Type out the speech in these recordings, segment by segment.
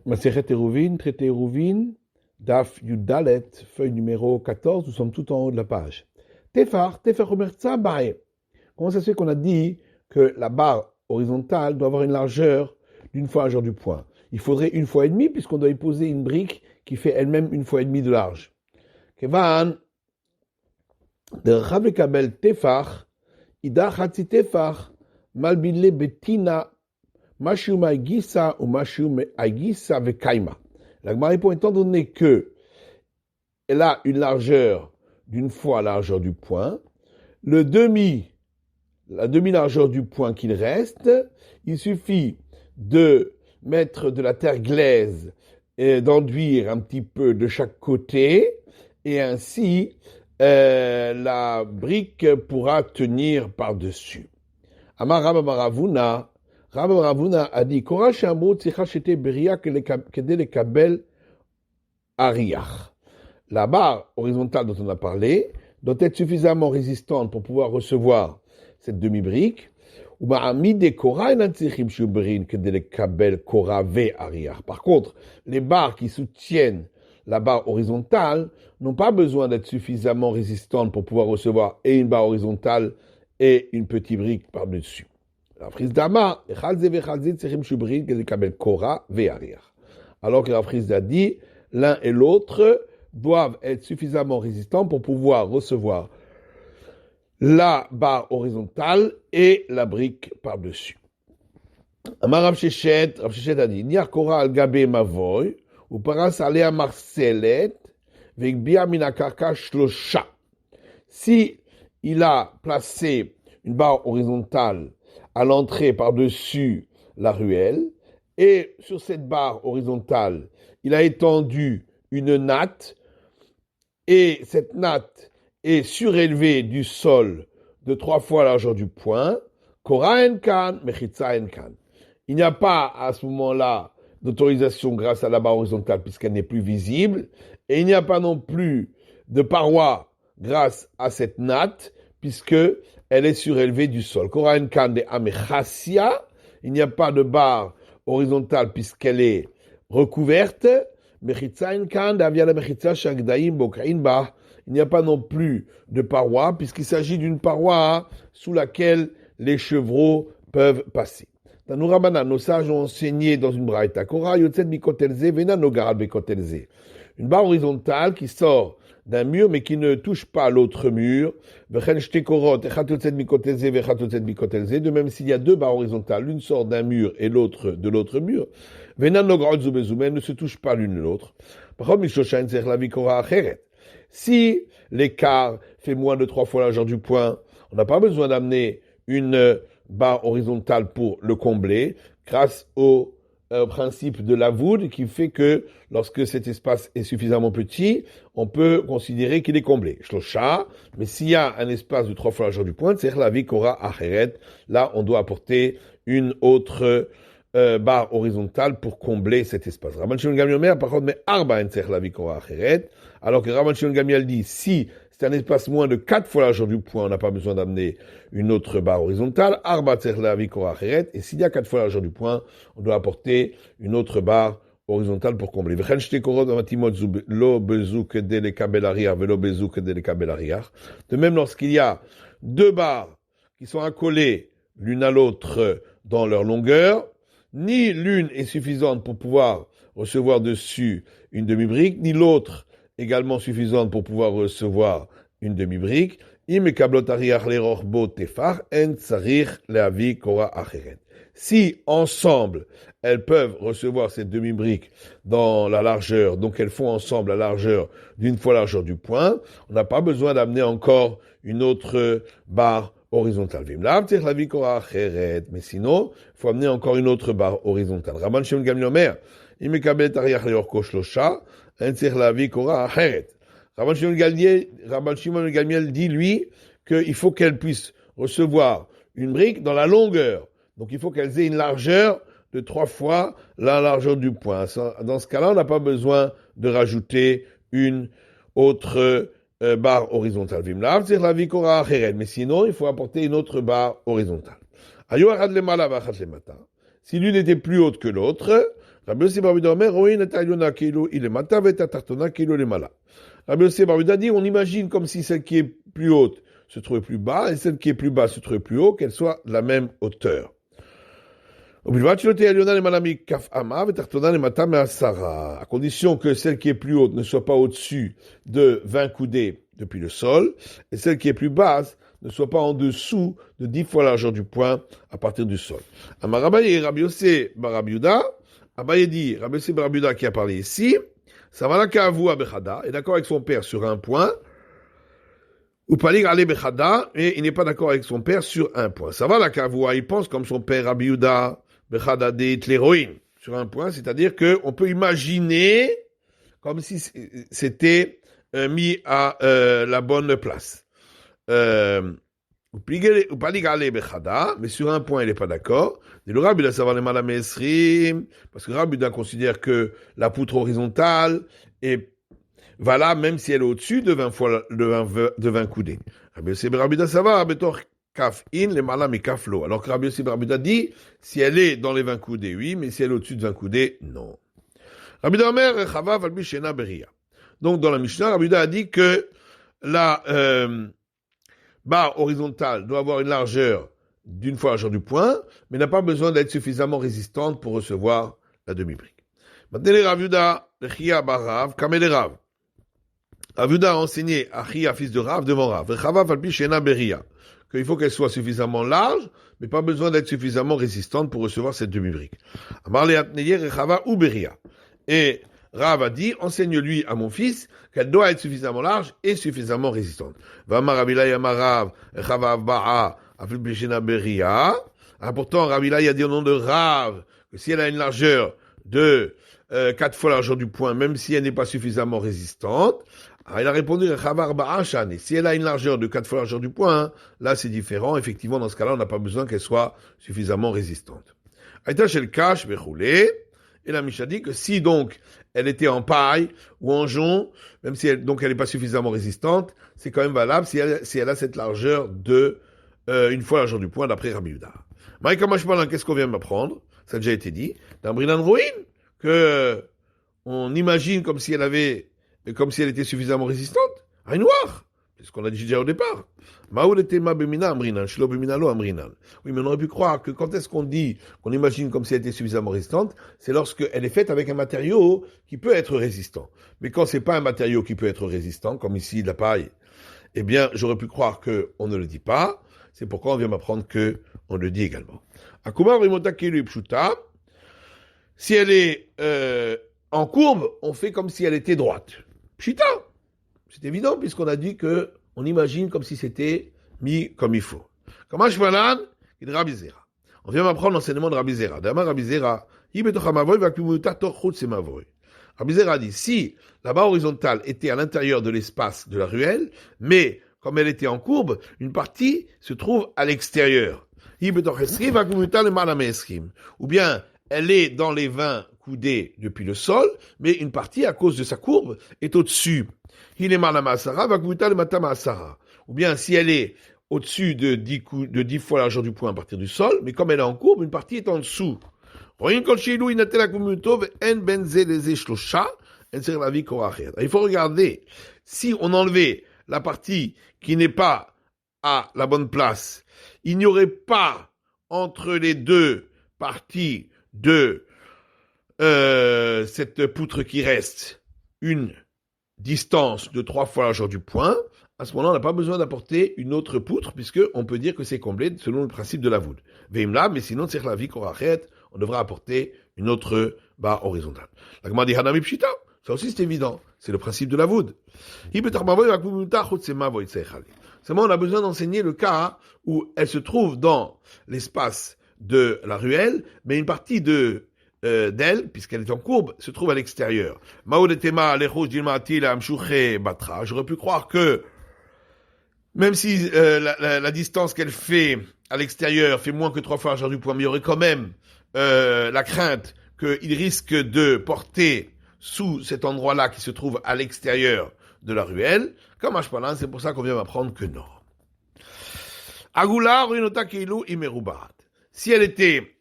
Masechet Eruvin, traité Eruvin, Daf Yudalet, feuille numéro 14, nous sommes tout en haut de la page. Tefar Omertza Bae. Comment ça se fait qu'on a dit que la barre horizontale doit avoir une largeur d'une fois largeur du point? Il faudrait une fois et demie puisqu'on doit y poser une brique qui fait elle-même une fois et demie de large. Kevan, de Rav Kabel Tefar, Ida Hatzi Tefar, Malbile Betina, Mashiu Maïgisa ou Mashiu Maïgisa Vekaima. La Gemara répond, étant donné que elle a une largeur d'une fois la largeur du point, la demi-largeur du point qu'il reste, il suffit de mettre de la terre glaise et d'enduire un petit peu de chaque côté, et ainsi la brique pourra tenir par-dessus. Amar Rabba Ravuna a dit Kora Shamru Tzicha Shete Beria Kedé le Kabel Ariach. La barre horizontale dont on a parlé doit être suffisamment résistante pour pouvoir recevoir cette demi-brique. Par contre, les barres qui soutiennent la barre horizontale n'ont pas besoin d'être suffisamment résistantes pour pouvoir recevoir et une barre horizontale et une petite brique par-dessus. Alors que la frise a dit, l'un et l'autre doivent être suffisamment résistants pour pouvoir recevoir la barre horizontale et la brique par-dessus. Rav Sheshet a dit, Niar Kora al Gabe Mavoy, ou Paras Alea Marcelet, Vegbia Minakarka Shlosha. Si il a placé une barre horizontale à l'entrée par-dessus la ruelle, et sur cette barre horizontale, il a étendu une natte, et cette natte est surélevée du sol de 3 fois la largeur du point, Kora Enkan, Mechitza Enkan. Il n'y a pas à ce moment-là d'autorisation grâce à la barre horizontale puisqu'elle n'est plus visible, et il n'y a pas non plus de paroi grâce à cette natte puisque elle est surélevée du sol. Kora Enkan de Amechasia, il n'y a pas de barre horizontale puisqu'elle est recouverte. Il n'y a pas non plus de paroi, puisqu'il s'agit d'une paroi sous laquelle les chevreaux peuvent passer. Nos sages ont enseigné dans une braïta, une barre horizontale qui sort d'un mur, mais qui ne touche pas l'autre mur. De même, s'il y a 2 barres horizontales, l'une sort d'un mur et l'autre de l'autre mur, elles ne se touchent pas l'une l'autre. Si l'écart fait moins de 3 fois la largeur du point, on n'a pas besoin d'amener une barre horizontale pour le combler, grâce au principe de la voûte qui fait que lorsque cet espace est suffisamment petit, on peut considérer qu'il est comblé. Shlosha, mais s'il y a un espace de 3 fois la largeur du point, c'est la vie qu'aura acheret. Là, on doit apporter une autre barre horizontale pour combler cet espace. Rabban Shimon Gamliel Omer, par contre, mais arba en tzech la vie qu'aura acheret. Alors que Rabban Shimon Gamliel dit, si c'est un espace moins de 4 fois la largeur du point, on n'a pas besoin d'amener une autre barre horizontale. Arba tzech la vie qu'aura acheret. Et s'il y a 4 fois la largeur du point, on doit apporter une autre barre horizontale pour combler. De même, lorsqu'il y a 2 barres qui sont accolées l'une à l'autre dans leur longueur, ni l'une est suffisante pour pouvoir recevoir dessus une demi-brique, ni l'autre également suffisante pour pouvoir recevoir une demi-brique. Si ensemble, elles peuvent recevoir cette demi-brique dans la largeur, donc elles font ensemble la largeur d'une fois la largeur du point, on n'a pas besoin d'amener encore une autre barre horizontale. Mais sinon, il faut amener encore une autre barre horizontale. Rabban Shimon Gamliel Omer, Rabban Shimon Gamliel dit, lui, qu'il faut qu'elle puisse recevoir une brique dans la longueur. Donc il faut qu'elles aient une largeur de 3 fois la largeur du point. Dans ce cas-là, on n'a pas besoin de rajouter une autre barre horizontale. Mais sinon, il faut apporter une autre barre horizontale. Si l'une était plus haute que l'autre, Rabbi Yossi bar Abuda Omer, Roin et Alyona Keilu Ilemata, et Tatartona Keilu Ilemala. Rabbi Yossi bar Abuda dit, on imagine comme si celle qui est plus haute se trouvait plus bas, et celle qui est plus bas se trouvait plus haut, qu'elle soit de la même hauteur. À condition que celle qui est plus haute ne soit pas au-dessus de 20 coudées depuis le sol, et celle qui est plus basse ne soit pas en dessous de 10 fois la largeur du poing à partir du sol. Amarabaye Rabbi Yossi bar Abuda, Abaye dit, Rabbi Yossi bar Abuda qui a parlé ici, ça va là qu'à vous à Bechada, est d'accord avec son père sur un point, ou Palig Ale Bechada, et il n'est pas d'accord avec son père sur un point. Ça va là qu'à vous, il pense comme son père Rabbi Yehuda, Bechada de l'héroïne, sur un point, c'est-à-dire qu'on peut imaginer comme si c'était mis à la bonne place. Ou Palig Ale Bechada, mais sur un point, il n'est pas d'accord. Le Rabbi Yehuda savoir les malam esrim, parce que Rabbi Yehuda considère que la poutre horizontale est valable même si elle est au-dessus de 20 fois de 20 coudées. Rabbi Yossi bar Abuda savoir betor kaf in le malam et kaf lo. Alors que Rabbi Yossi bar Abuda dit si elle est dans les 20 coudées, oui, mais si elle est au-dessus de 20 coudées, non. Rabbi Yehuda Omer chavav al bishena beria. Donc dans la Mishnah, Rabbi Yehuda a dit que la barre horizontale doit avoir une largeur d'une fois la largeur du poing, mais n'a pas besoin d'être suffisamment résistante pour recevoir la demi-brique. Maintenant, Rabbi Yehuda lechia barav kamel rav. Rabbi Yehuda a enseigné à Chia, fils de Rav, devant Rav, qu'il faut qu'elle soit suffisamment large, mais pas besoin d'être suffisamment résistante pour recevoir cette demi-brique. Et Rav a dit, enseigne-lui à mon fils qu'elle doit être suffisamment large et suffisamment résistante. Pourtant, Rabbi Ilai a dit au nom de Rav que si elle a une largeur de 4 fois la largeur du poing, même si elle n'est pas suffisamment résistante, il a répondu, si elle a une largeur de 4 fois la largeur du poing, là c'est différent. Effectivement, dans ce cas-là, on n'a pas besoin qu'elle soit suffisamment résistante. Et la Mishnah dit que si donc elle était en paille ou en jonc, même si elle n'est pas suffisamment résistante, c'est quand même valable si elle a cette largeur de une fois la largeur du poing d'après Rabbi Yehuda. Qu'est-ce qu'on vient m'apprendre? Ça a déjà été dit. Dans Brinan Roin, que on imagine comme si elle était suffisamment résistante. Un noir. C'est ce qu'on a dit déjà au départ. Oui, mais on aurait pu croire que quand est-ce qu'on dit qu'on imagine comme si elle était suffisamment résistante, c'est lorsqu'elle est faite avec un matériau qui peut être résistant. Mais quand c'est pas un matériau qui peut être résistant, comme ici de la paille, eh bien, j'aurais pu croire qu'on ne le dit pas. C'est pourquoi on vient m'apprendre qu'on le dit également. Si elle est en courbe, on fait comme si elle était droite. Pshita, c'est évident puisqu'on a dit que on imagine comme si c'était mis comme il faut. Comment je valade il Rabbi Zera. On vient m'apprendre l'enseignement de Rabbi Zera. D'abord Rabbi Zera, Rabbi Zera dit si la barre horizontale était à l'intérieur de l'espace de la ruelle, mais comme elle était en courbe, une partie se trouve à l'extérieur. Ou bien elle est dans les 20 coudées depuis le sol, mais une partie, à cause de sa courbe, est au-dessus. Ou bien si elle est au-dessus de 10 fois la largeur du poing à partir du sol, mais comme elle est en courbe, une partie est en dessous. Il faut regarder, si on enlevait la partie qui n'est pas à la bonne place, il n'y aurait pas entre les deux parties de cette poutre qui reste une distance de 3 fois la largeur du poing. À ce moment-là, on n'a pas besoin d'apporter une autre poutre, puisqu'on peut dire que c'est comblé selon le principe de la voûte. Veimla, mais sinon, c'est la vie on devra apporter une autre barre horizontale. La Gemara dit Hanami Pshita, ça aussi c'est évident, c'est le principe de la voûte. Seulement, on a besoin d'enseigner le cas où elle se trouve dans l'espace de la ruelle, mais une partie d'elle, puisqu'elle est en courbe, se trouve à l'extérieur. J'aurais pu croire que même si la distance qu'elle fait à l'extérieur fait moins que 3 fois la largeur du poing, mais il y aurait quand même la crainte qu'il risque de porter sous cet endroit-là qui se trouve à l'extérieur de la ruelle. Comme Ashpalan, c'est pour ça qu'on vient m'apprendre que non. Agula, Rinota Keilu, Imerubarat. Si elle était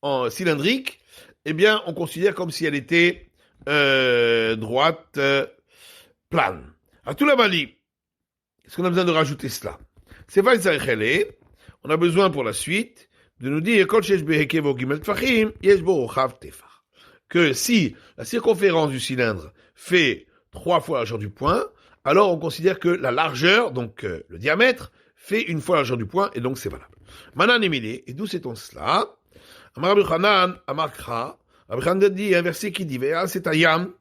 en cylindrique, eh bien, on considère comme si elle était droite, plane. À tout la Mali, est-ce qu'on a besoin de rajouter cela? C'est pas on a besoin pour la suite de nous dire que si la circonférence du cylindre fait 3 fois la largeur du point, alors on considère que la largeur, donc le diamètre, fait 1 fois la largeur du point, et donc c'est valable. Manan Emile, et d'où sait-on cela? Amar Rabbi Chanan, Amar Kra, Rabbi Chanan dit un verset qui dit, c'est à Yam,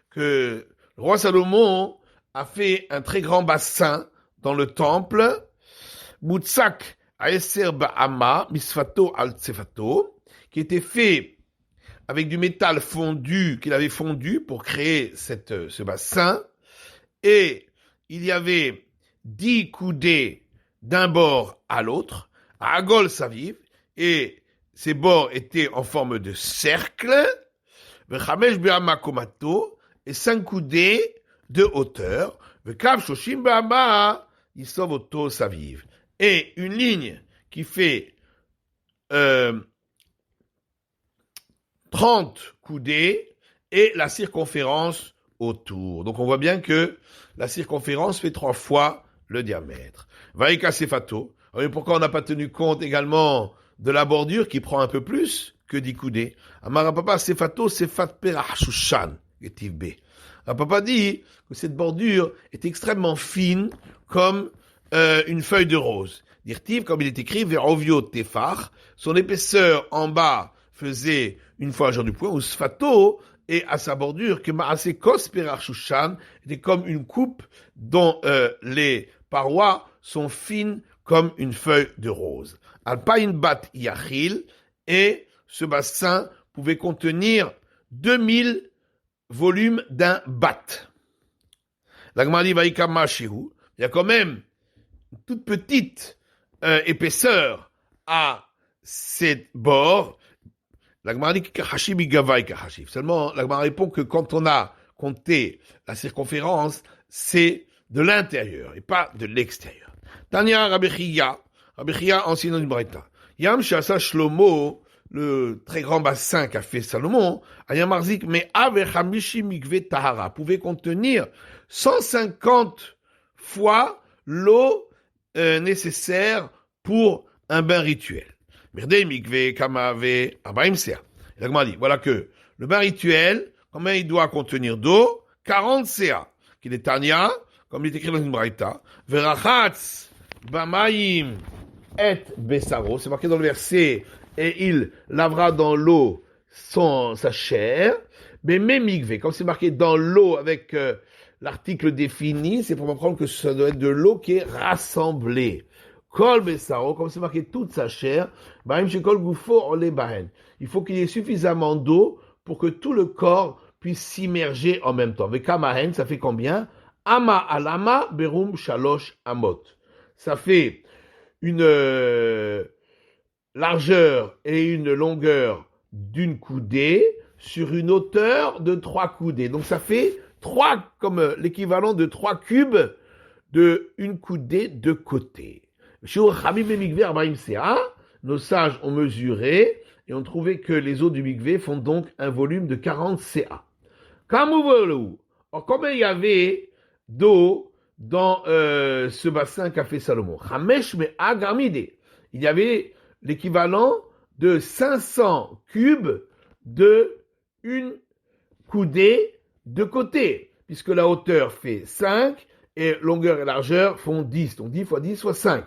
que le roi Salomon a fait un très grand bassin dans le temple, Moutsak Aeser Ba'ama, Misfato al Tsefato, qui était fait avec du métal fondu, qu'il avait fondu pour créer ce bassin, et il y avait 10 coudées d'un bord à l'autre, à Agol Saviv, et ces bords étaient en forme de cercle, Vechamesh Be'ama Komato, et 5 coudées de hauteur, Vekav Shoshim Be'ama, Yisovoto Saviv, et une ligne qui fait 30 coudées et la circonférence autour. Donc on voit bien que la circonférence fait 3 fois le diamètre. Vaïka Sefato. Pourquoi on n'a pas tenu compte également de la bordure qui prend un peu plus que 10 coudées? Amarapapa Sefato Sefat Perach Shushan, Getiv B. Papa dit que cette bordure est extrêmement fine comme une feuille de rose. Dirtiv, comme il est écrit, Verovio Tefar, son épaisseur en bas faisait 1 fois la largeur du point, ou Sfato, et à sa bordure, que Maasekos Perachushan était comme une coupe dont les parois sont fines comme une feuille de rose. Alpain Bat Yachil, et ce bassin pouvait contenir 2000 volumes d'un bat. L'Agmadi Vaïka Mashihu, il y a quand même une toute petite épaisseur à ces bords. L'Agmara dit que seulement l'Agmara répond que quand on a compté la circonférence, c'est de l'intérieur et pas de l'extérieur. Tanya Rabbi Chia enseignant du Braïta. Yam Shasa Shlomo, le très grand bassin qu'a fait Salomon, Ayamarzik, mais Avechamishi Mikve Tahara, pouvait contenir 150 fois l'eau nécessaire pour un bain rituel. Mirdei Mikve Kamave Abaim Sea. L'Agma dit, voilà que le bain rituel, combien il doit contenir d'eau? 40 Sea. Qu'il est Tanya, comme il est écrit dans une braïta, Verachatz Bamaim et Besaro, c'est marqué dans le verset, et il lavera dans l'eau sa chair, mais même Mikve, comme c'est marqué dans l'eau avec l'article défini, c'est pour comprendre que ça doit être de l'eau qui est rassemblée. Kol Besaro, comme c'est marqué toute sa chair, Baim Shekol Gufo Ole Bahen. Il faut qu'il y ait suffisamment d'eau pour que tout le corps puisse s'immerger en même temps. Vekamahen, ça fait combien? Ama alama berum shalosh amot. Ça fait une largeur et une longueur d'une coudée sur une hauteur de 3 coudées. Donc ça fait 3 comme l'équivalent de 3 cubes de une coudée de côté. Nos sages ont mesuré et ont trouvé que les eaux du mikvé font donc un volume de 40 CA. Or, combien il y avait d'eau dans ce bassin qu'a fait Salomon? Il y avait l'équivalent de 500 cubes de une coudée de côté, puisque la hauteur fait 5 et longueur et largeur font 10. Donc 10 fois 10 soit 5.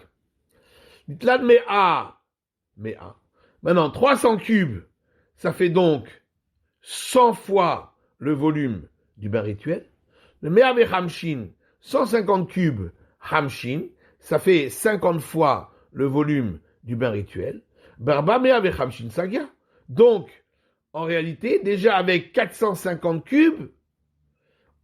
Maintenant, 300 cubes, ça fait donc 100 fois le volume du bain rituel. Le Me'ave Hamshin, 150 cubes Hamshin, ça fait 50 fois le volume du bain rituel. Barba Me'ave Hamshin Sagia. Donc, en réalité, déjà avec 450 cubes,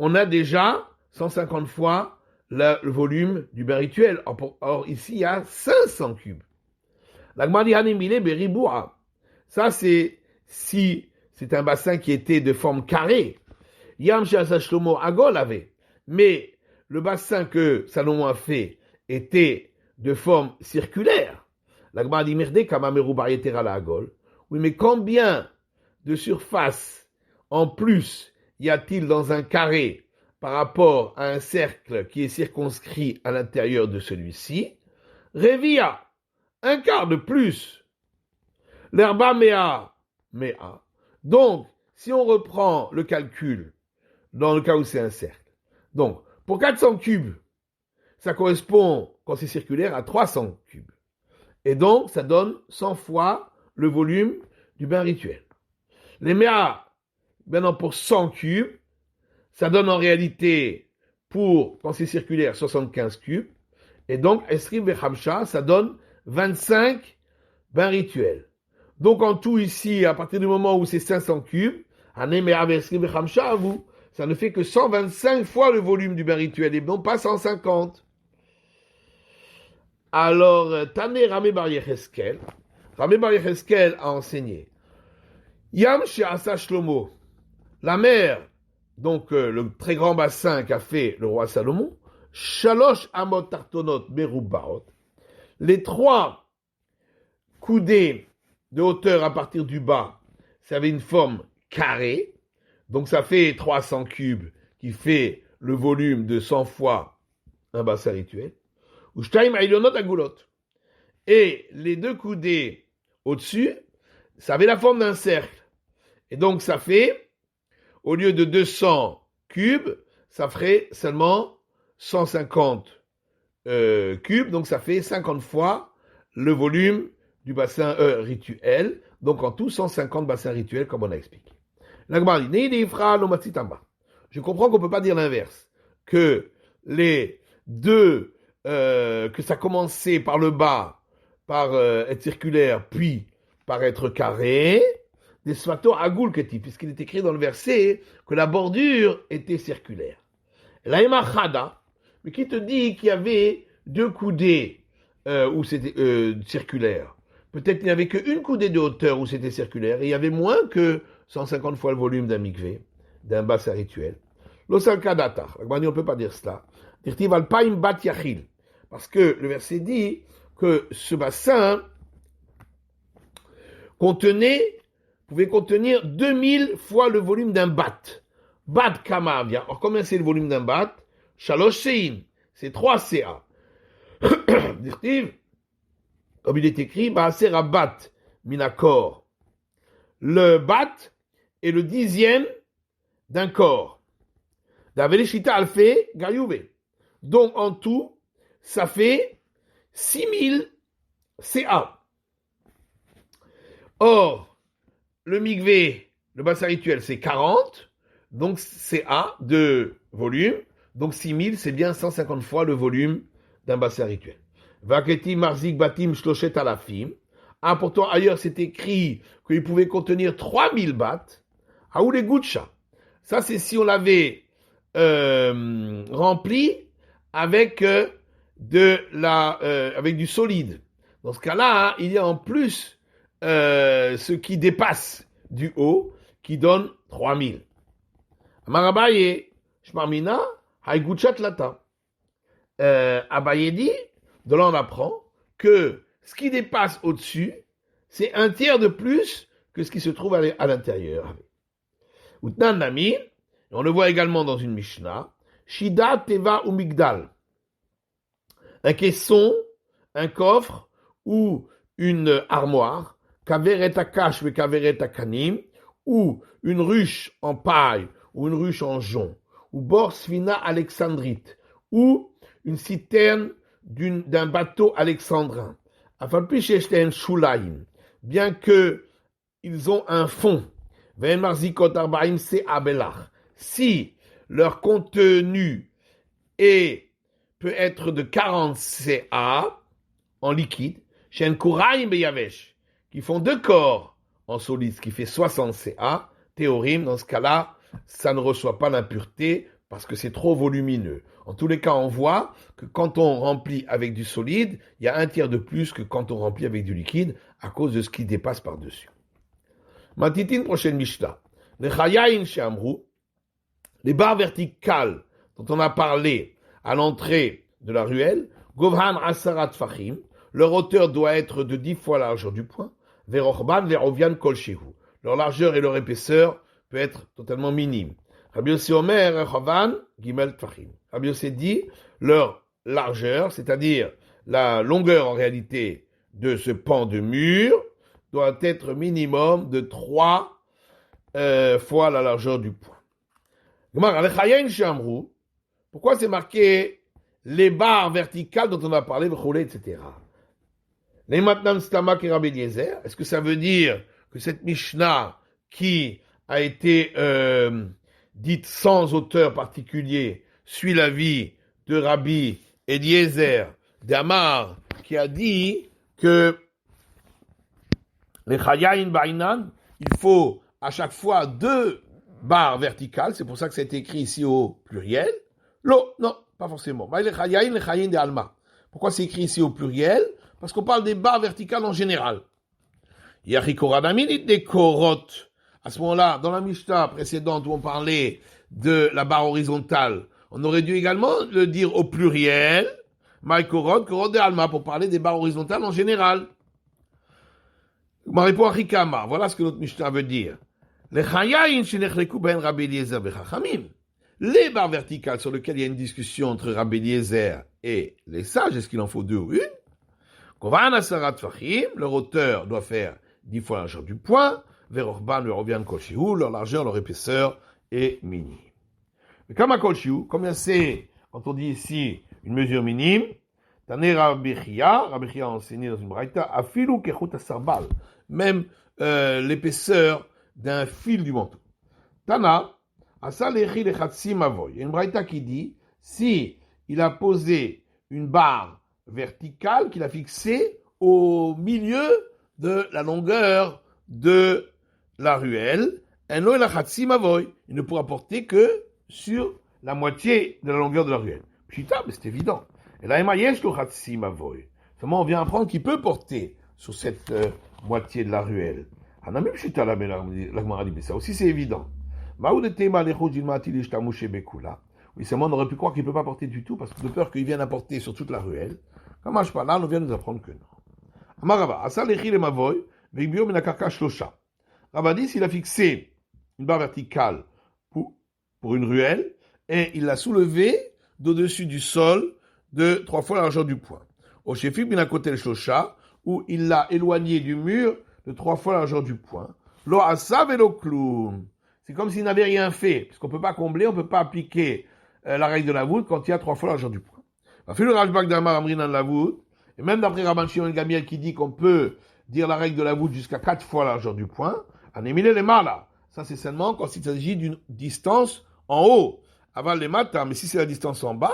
on a déjà 150 fois le volume du bain rituel. Or, ici, il y a 500 cubes. L'Agmadi Hanemile Beriboua. Ça, c'est si c'est un bassin qui était de forme carrée. Yam Shasa Shlomo Agol avait. Mais le bassin que Salomon a fait était de forme circulaire. L'Agmadi Merde Kamameru Barietera la Agol. Oui, mais combien de surface en plus y a-t-il dans un carré par rapport à un cercle qui est circonscrit à l'intérieur de celui-ci? Revia, un quart de plus. L'herba mea. Donc, si on reprend le calcul, dans le cas où c'est un cercle, donc, pour 400 cubes, ça correspond, quand c'est circulaire, à 300 cubes. Et donc, ça donne 100 fois le volume du bain rituel. Les mea, maintenant pour 100 cubes, ça donne en réalité, pour, quand c'est circulaire, 75 cubes. Et donc, Esrim Vechamsha, ça donne 25 bains rituels. Donc, en tout ici, à partir du moment où c'est 500 cubes, ça ne fait que 125 fois le volume du bain rituel et non pas 150. Alors, Tané Ramé Bar Yecheskel a enseigné Yam She'asa Shlomo, la mer, donc le très grand bassin qu'a fait le roi Salomon, Shalosh Amot Tartonot Merubbaot, les 3 coudées de hauteur à partir du bas, ça avait une forme carrée, donc ça fait 300 cubes qui fait le volume de 100 fois un bassin rituel. Et les 2 coudées au-dessus, ça avait la forme d'un cercle. Et donc ça fait, au lieu de 200 cubes, ça ferait seulement 150 cubes, donc ça fait 50 fois le volume du bassin rituel, donc en tout 150 bassins rituels comme on a expliqué. Je comprends qu'on ne peut pas dire l'inverse, que les 2, que ça commençait par le bas, par être circulaire, puis par être carré, des svato agul keti, puisqu'il est écrit dans le verset que la bordure était circulaire. L'aïma chada, mais qui te dit qu'il y avait 2 coudées où c'était circulaire. Peut-être qu'il n'y avait qu'une coudée de hauteur où c'était circulaire, et il y avait moins que 150 fois le volume d'un mikvé, d'un bassin rituel. L'osal kadata, on ne peut pas dire cela. Parce que le verset dit que ce bassin pouvait contenir 2000 fois le volume d'un bat. Bat kama, bien. Alors combien c'est le volume d'un bat? Shalosh sein, c'est 3 CA. Comme il est écrit, Baaser bat minakor. Le bat est le 10e d'un corps. Daveleshita alfe gayouve. Donc en tout, ça fait 6000 CA. Or, le mikvé, le bassin rituel, c'est 40, donc CA de volume, donc 6000, c'est bien 150 fois le volume d'un bassin rituel. Vaketi marzik batim shloshet alafim. Ah, pourtant, ailleurs, c'est écrit qu'il pouvait contenir 3000 bahts. Aoule gutcha. Ça, c'est si on l'avait rempli avec avec du solide. Dans ce cas-là, il y a en plus ce qui dépasse du haut, qui donne 3000. Marabaye, shmarmina, haïgutchat lata. Abaye dit, de là on apprend que ce qui dépasse au-dessus, c'est 1/3 de plus que ce qui se trouve à l'intérieur. Utnan Nami, on le voit également dans une Mishnah, Shida Teva ou Migdal. Un caisson, un coffre ou une armoire, Kaveret Akash ve Kaveret Akanim, ou une ruche en paille ou une ruche en jonc, ou Borsvina alexandrite, ou une citerne d'un bateau alexandrin. Bien que ils ont un fond, si leur contenu peut être de 40 CA en liquide, qui font 2 corps en solide, ce qui fait 60 CA, théorim, dans ce cas-là, ça ne reçoit pas l'impureté parce que c'est trop volumineux. En tous les cas, on voit que quand on remplit avec du solide, il y a 1/3 de plus que quand on remplit avec du liquide à cause de ce qui dépasse par-dessus. Matitine, prochaine Mishnah. Les chayayin she'amru, les barres verticales dont on a parlé à l'entrée de la ruelle, govhan asarat fachim, leur hauteur doit être de 10 fois la largeur du poing, verochban verovian kol shehu. leur largeur et leur épaisseur peut être totalement minime. Rabbi Yossi Omer, Chavan, Gimel Tfachim. Rabbi Yossi dit, leur largeur, c'est-à-dire la longueur en réalité de ce pan de mur, doit être minimum de 3 fois la largeur du point. Pourquoi c'est marqué les barres verticales dont on a parlé, etc. Est-ce que ça veut dire que cette Mishnah qui a été dite sans auteur particulier suit l'avis de Rabbi Eliezer d'Amar qui a dit que les Chayayin Ba'inan, il faut à chaque fois 2 barres verticales, c'est pour ça que ça a été écrit ici au pluriel. Non, pas forcément. Pourquoi c'est écrit ici au pluriel? Parce qu'on parle des barres verticales en général. Des korot. À ce moment-là, dans la Mishnah précédente où on parlait de la barre horizontale, on aurait dû également le dire au pluriel, korot de alma, pour parler des barres horizontales en général. Voilà ce que notre Mishnah veut dire. Les barres verticales sur lesquelles il y a une discussion entre Rabbi Eliezer et les sages, est-ce qu'il en faut 2 ou 1? Leur hauteur doit faire 10 fois la largeur du point, leur largeur, leur épaisseur est minime. Mais comme à Kolshiu, combien c'est, quand on dit ici une mesure minime, Tané Rabbi Chia a enseigné dans une braïta, afilu kechut asarbal, même l'épaisseur d'un fil du manteau. Tana, asalechi lechatsi mavoy. Il y a une braïta qui dit, si il a posé une barre verticale qu'il a fixée au milieu de la longueur de la ruelle, il ne pourra porter que sur la moitié de la longueur de la ruelle. Putain, mais c'est évident. Et là, seulement on vient apprendre qu'il peut porter sur cette moitié de la ruelle. Mais ça aussi c'est évident. Oui, seulement on aurait pu croire qu'il ne peut pas porter du tout, parce que de peur qu'il vienne apporter sur toute la ruelle. Comme là, on vient nous apprendre que non. Rava dit, s'il a fixé une barre verticale pour une ruelle, et il l'a soulevée d'au-dessus du sol de 3 fois la largeur du point. Au Shefik bin Akotel Shlosha, où il l'a éloigné du mur de 3 fois la largeur du point. Lo asav et lo kloum. C'est comme s'il n'avait rien fait, puisqu'on ne peut pas combler, on ne peut pas appliquer la règle de la voûte quand il y a 3 fois la largeur du point. Et même d'après Rabban Shimon Gamiel qui dit qu'on peut dire la règle de la voûte jusqu'à 4 fois la largeur du point, anémile les malas. Ça c'est seulement quand il s'agit d'une distance en haut. Aval les matas, mais si c'est la distance en bas,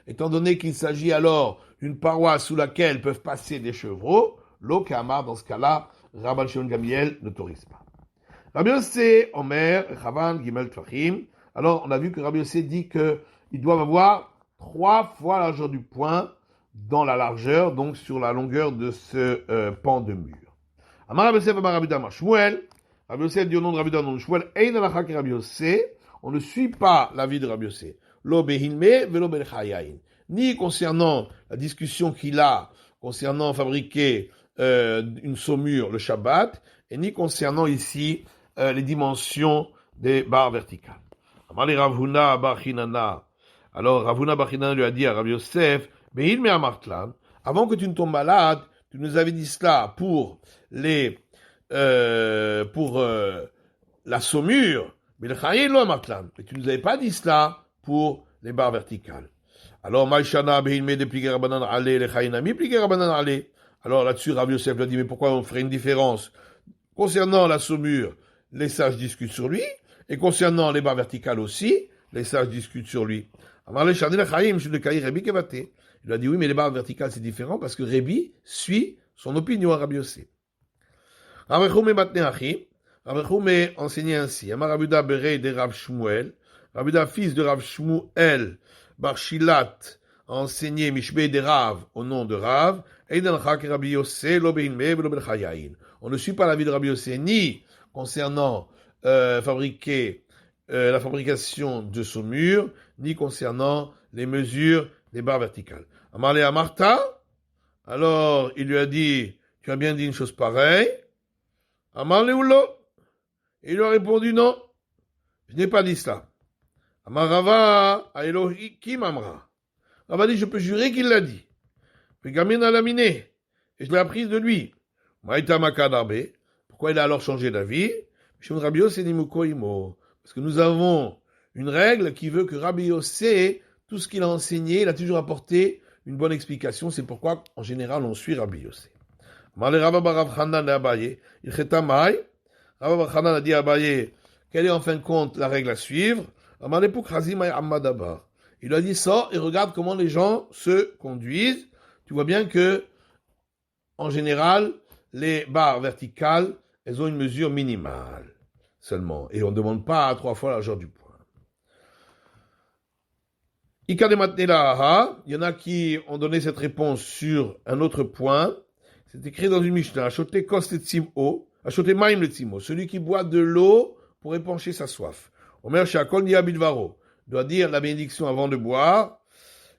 étant donné qu'il s'agit alors d'une paroi sous laquelle peuvent passer des chevreaux, l'eau Kamar, dans ce cas-là, Rabban Shimon Gamiel n'autorise pas. Rabbi Yossé, Omer, Chavan, Gimel Tfachim. Alors, on a vu que Rabbi Yossé dit qu'ils doivent avoir 3 fois la largeur du point dans la largeur, donc sur la longueur de ce pan de mur. Amar Rabbi Yosef, Amar Rabbi Dama, Shmuel. Rabbi Yosef dit au nom de Rabbi Dama, Shmuel, Ein alacha ki Rabbi Yossé. On ne suit pas l'avis de Rabbi Yossé. Lo behilme, velo belchayayin. Ni concernant la discussion qu'il a concernant fabriquer une saumure le Shabbat, et ni concernant ici les dimensions des barres verticales. Amali Ravuna Bachinana. Alors Ravuna Bachinana lui a dit à Rabbi Yosef, Behilme Amartlan, avant que tu ne tombes malade, tu nous avais dit cela pour la saumure, mais le Chayin lo Amartlan. Mais tu ne nous avais pas dit cela pour les barres verticales. Alors Maïshana Behilme de Pliger Rabbanan Ale, le Chayinami Pliger Rabbanan Ale. Alors là-dessus, Rabbi Yosef lui a dit, mais pourquoi on ferait une différence? Concernant la saumure, les sages discutent sur lui, et concernant les barres verticales aussi, les sages discutent sur lui. Il a dit, oui, mais les barres verticales, c'est différent, parce que Rébi suit son opinion à Rabbi Yosef. Rabbi Choume enseignait ainsi, Amar Rabuda Berei de Rav Shmuel, Rabuda fils de Rav Shmuel, Bar Shilat, a enseigné Mishbei de Rav au nom de Rav, on ne suit pas l'avis de Rabbi Yossé ni concernant la fabrication de saumure, ni concernant les mesures des barres verticales. Amarle à Martha, alors il lui a dit, tu as bien dit une chose pareille, Amar Leulo. Et il lui a répondu non, je n'ai pas dit cela. Amar Rava, Elohim Amra. Rava dit, je peux jurer qu'il l'a dit. Pegamin a laminé. Et je l'ai apprise de lui. Maïta Makadarbe. Pourquoi il a alors changé d'avis? Parce que nous avons une règle qui veut que Rabbi Yossé, tout ce qu'il a enseigné, il a toujours apporté une bonne explication. C'est pourquoi, en général, on suit Rabbi Yossé. Rabba Barav Hanan et Abaye. Il chetamai. Rabba Bar Hanan a dit à Abaye, quelle est en fin de compte la règle à suivre? Il a dit, sors et regarde comment les gens se conduisent. Tu vois bien que, en général, les barres verticales, elles ont une mesure minimale seulement. Et on ne demande pas 3 fois la largeur du point. Il y en a qui ont donné cette réponse sur un autre point. C'est écrit dans une Mishnah. Achoté kos le tzim'o, achoté maim le tzim'o. Celui qui boit de l'eau pour épancher sa soif. Omer shakol niya bidvaro. Doit dire la bénédiction avant de boire,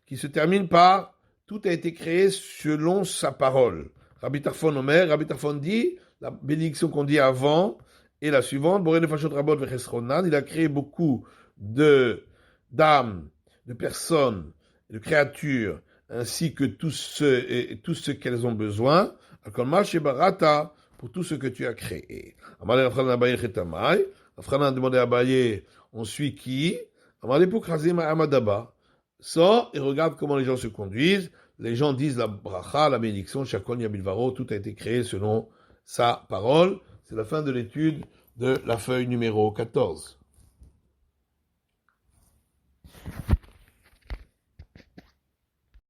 qui se termine par tout a été créé selon sa parole. Rabbi Tarfon Omer, Rabbi Tarfon dit, la bénédiction qu'on dit avant est la suivante. Boré nefashot rabot vechesronan. Il a créé beaucoup d'âmes, de personnes, de créatures, ainsi que tout ce qu'elles ont besoin. Akolma shebarata, pour tout ce que tu as créé. Amalé Rafran Abaye chetamai. Rafran a demandé à Abaye, on suit qui? Amalé pour Krazim Amadaba. Sors et regarde comment les gens se conduisent. Les gens disent la bracha, la bénédiction, Shakon Yabilvaro, tout a été créé selon sa parole. C'est la fin de l'étude de la feuille numéro 14.